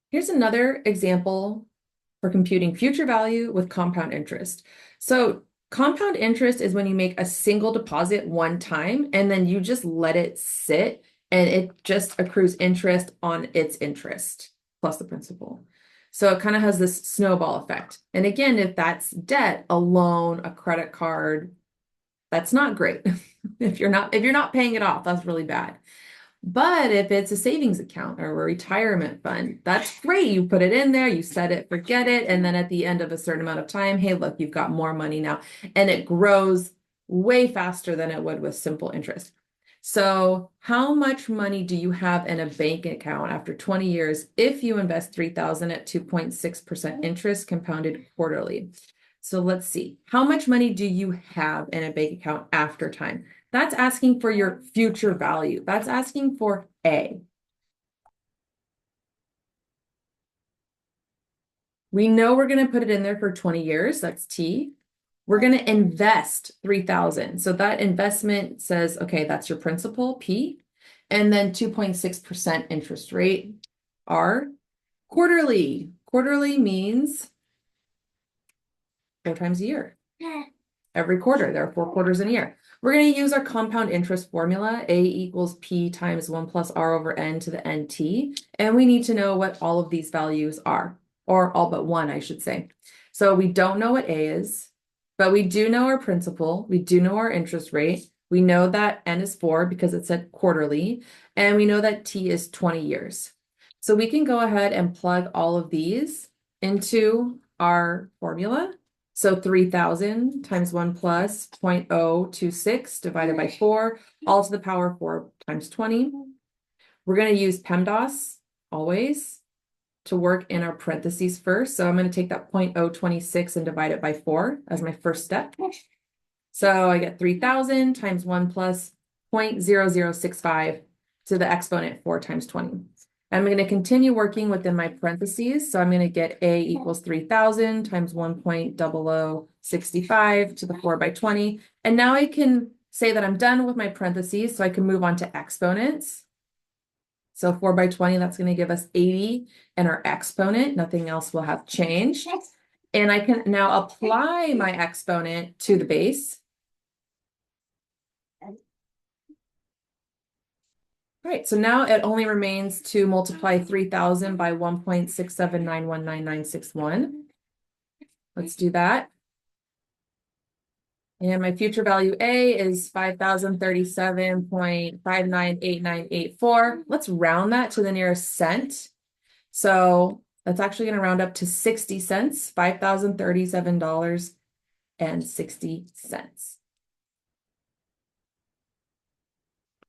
Here's another example for computing future value with compound interest. So compound interest is when you make a single deposit one time and then you just let it sit and it just accrues interest on its interest plus the principal. So it kind of has this snowball effect. And again, if that's debt, a loan, a credit card, that's not great. If you're not paying it off, that's really bad. But if it's a savings account or a retirement fund, that's great. You put it in there, you set it, forget it, and then at the end of a certain amount of time, hey, look, you've got more money now. And it grows way faster than it would with simple interest. So, how much money do you have in a bank account after 20 years if you invest 3,000 at 2.6% interest compounded quarterly? So let's see. How much money do you have in a bank account after time? That's asking for your future value. That's asking for A. We know we're going to put it in there for 20 years. That's T. We're going to invest 3,000. So that investment says, okay, that's your principal, P. And then 2.6% interest rate, R. Quarterly. Quarterly means 4 times a year. Every quarter. There are 4 quarters in a year. We're going to use our compound interest formula, A equals P times 1 plus R over N to the NT. And we need to know what all of these values are, or all but one, I should say. So we don't know what A is, but we do know our principal. We do know our interest rate. We know that N is 4 because it said quarterly, and we know that T is 20 years. So we can go ahead and plug all of these into our formula. So 3,000 times 1 plus 0.026 divided by 4, all to the power 4 times 20. We're going to use PEMDAS always to work in our parentheses first. So I'm going to take that 0.026 and divide it by 4 as my first step. So I get 3,000 times 1 plus 0.0065 to the exponent 4 times 20. I'm going to continue working within my parentheses. So I'm going to get A equals 3,000 times 1.0065 to the 4 by 20. And now I can say that I'm done with my parentheses, so I can move on to exponents. So 4 by 20, that's going to give us 80 and our exponent. Nothing else will have changed. And I can now apply my exponent to the base. All right, so now it only remains to multiply 3,000 by 1.679199961. Let's do that. And my future value A is 5,037.598984. Let's round that to the nearest cent. So that's actually going to round up to 60 cents, $5,037.60.